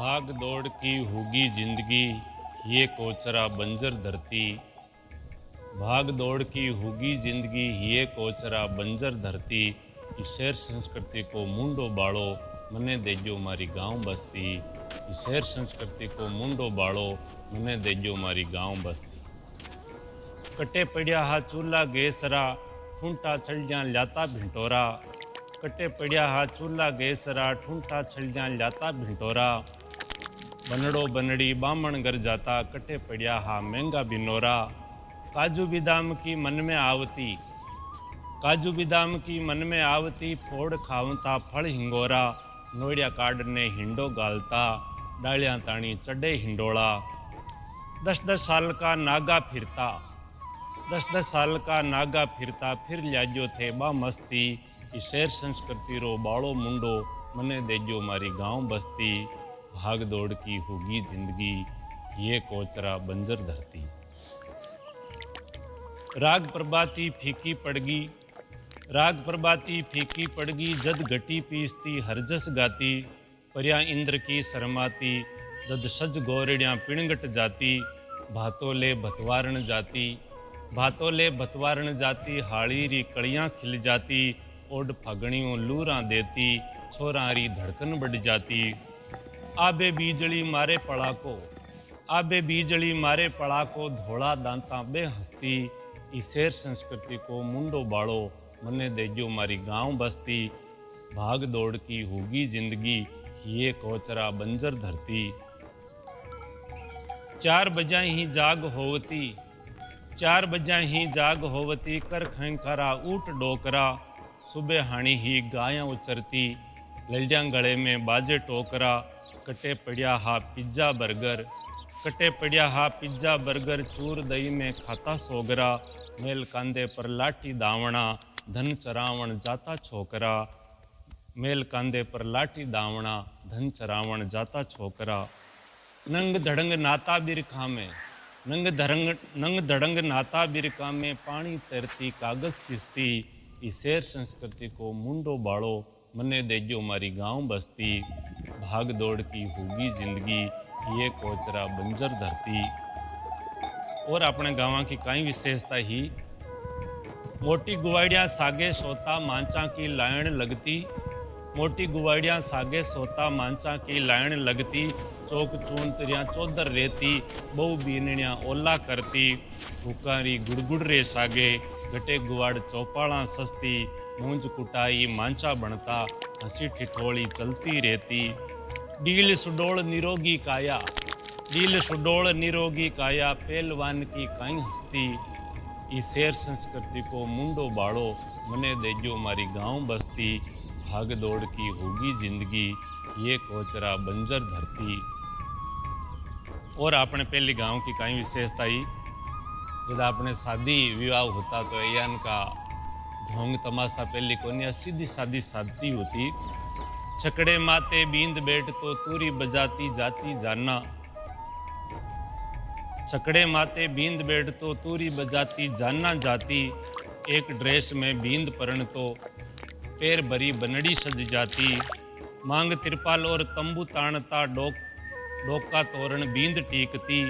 भाग दौड़ की होगी जिंदगी, ये कोचरा बंजर धरती। भाग दौड़ की होगी जिंदगी, ये कोचरा बंजर धरती। इस शहर संस्कृति को मुंडो बाड़ो, मने देजो मारी गांव बस्ती। इस शहर संस्कृति को मुंडो बाड़ो, मने देजो मारी गांव बस्ती। कटे पड़िया हा चूल्हा गैसरा, ठूंठा छलजा लाता भिंटोरा। कटे पड़िया हा चूल्हा गैसरा, ठूंठा छलजा लाता भिंटोरा। बनड़ो बनड़ी बामण घर जाता, कटे पड़िया हा महंगा बिनोरा। काजू बिदाम की मन में आवती, काजू बिदाम की मन में आवती। फोड़ खावता फल हिंगोरा, नोड़िया काढ़ने हिंडो गालता। डालियां ताणी चढ़े हिंडोला। 10-10 साल का नागा फिरता, 10-10 साल का नागा फिरता। फिर ल्याजो थे बा मस्ती। इस शहर संस्कृति रो बाड़ो मुंडो, मने देजो मारी गांव बस्ती। भाग दौड़ की होगी जिंदगी, ये कोचरा बंजर धरती। राग प्रभाती फीकी पड़गी, राग प्रभाती फीकी पड़गी। जद घटी पीसती हरजस गाती, पर्या इंद्र की शर्माती। जद सज गोरड़ियाँ पिणगट जाती, भातो ले भतवारण जाती। भातो ले भतवारण जाती, हाड़ी री कड़ियाँ खिल जाती। ओड फागणियों लूरा देती, छोरा री धड़कन बढ़ जाती। आबे बीजली मारे पड़ा को, आबे बीजली मारे पड़ा को। धोला दांता बे हंसती। इस शहर संस्कृति को मुंडो बाड़ो, मने देजो मारी गांव बस्ती। भाग दौड़ की होगी जिंदगी, ये कोचरा बंजर धरती। 4 बजा ही जाग होवती, 4 बजा ही जाग होवती। कर खैंकारा ऊट डोकरा, सुबह हाणी ही गायां उचरती। ललजा गले में बाजे टोकरा, कटे पड़िया हा पिज्जा बर्गर। कटे पड़िया हा पिज्जा बर्गर, चूर दही में खाता सोगरा। मेल कांदे पर लाठी दावणा, धन चरावण जाता छोकरा। मेल कांदे पर लाठी दावणा, धन चरावण जाता छोकरा। नंग धड़ंग नाता बिरखा में, नंग धड़ंग नाता बिरखा में। पानी तैरती कागज किस्ती। इस शहर संस्कृति को मुंडो बाड़ो, मने देजो मारी गांव बस्ती। भाग दौड़ की होगी जिंदगी, ये कोचरा बंजर धरती। और अपने गाँव की कई विशेषता ही। मोटी गुवाड़िया सागे सोता, मांचा की लायण लगती। मोटी गुवाड़िया सागे सोता, मांचा की लायण लगती। चौक चूंतरिया चौधर रहती, बहु बीनणिया ओला करती। हुकारी गुड़गुड़ रे सागे, घटे गुवाड़ चौपाड़ा सस्ती। मूंज कुटाई मांचा बनता, हंसी ठिठोली चलती रहती। डील सुडोल निरोगी काया, डील सुडोल निरोगी काया। पहलवान की काई हस्ती। इस शहर संस्कृति को मुंडो बाड़ो, मने देजो मारी गांव बस्ती। भाग दौड़ की होगी जिंदगी, ये कोचरा बंजर धरती। और अपने पहली गांव की काई विशेषता ही। जब अपने शादी विवाह होता तो यान का ढोंग तमाशा पहली कोनिया सीधी सादी शादी होती। छकड़े माते बींद बैठ तो तूरी बजाती जाती जाना। छकड़े माते बींद बैठ तो तूरी बजाती जाना जाती। एक ड्रेस में बींद परण तो पैर भरी बनड़ी सज जाती। मांग तिरपाल और तंबू ताणता, डोका तोरण बींद टीकती।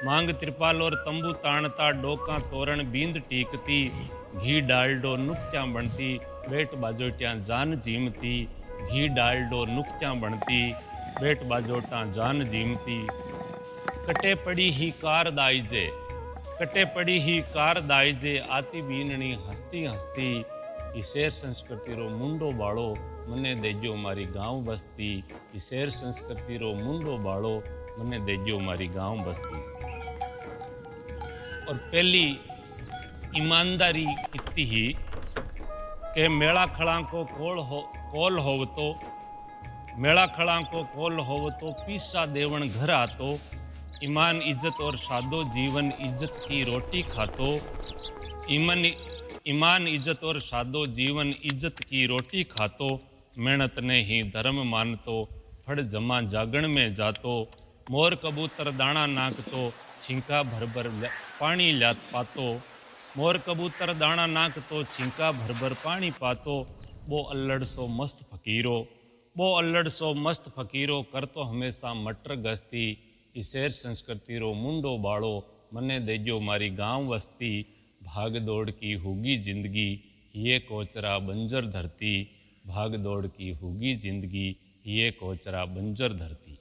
मांग तिरपाल और तंबू ताणता, डोका तोरण बींद टीकती। घी डालडो नुक्त्यां बनती, बैठ बाजोट्यां जान जीमती। घी डालडो नुक्त्यां बनती, बैठ बाजोटा जान जीमती। कटे पड़ी ही कार दाइजे, कटे पड़ी ही कार दाइजे। आती बीनणी हस्ती हस्ती। इस शहर संस्कृति रो मुंडो बाड़ो, मने देजो मारी गांव बस्ती। इस शहर संस्कृति रो मुंडो बाड़ो, मने देजो मारी गांव बस्ती। और पहली ईमानदारी कितनी ही के मेला खड़ा को कोल होवतो। मेला खड़ा को कोल होवतो, पीसा देवण घर आतो। ईमान इज्जत और सादो जीवन, इज्जत की रोटी खातो। ईमान इज्जत और सादो जीवन, इज्जत की रोटी खातो। मेहनत ने ही धर्म मानतो, फड़ जमा जागण में जातो। मोर कबूतर दाना नाकतो, छिंका भर भर पानी लात पातो। मोर कबूतर दाना नाकतो, छिंका भर भर पानी पातो। वो अल्लड़ सो मस्त फकीरो, બહુ અલ્લડ સો મસ્ત ફકીરો કરતો હંમેશા મટર ગસ્તી ઈ શેર સંસ્કૃતિરો મુંડો બાળો મને દેજો મારી ગાંવ વસ્તી ભાગ દોડ કી હોગી જિંદગી હિયે કોચરા બંજર ધરતી ભાગ દોડ કી હોગી જિંદગી હિયે કોચરા બંજર ધરતી।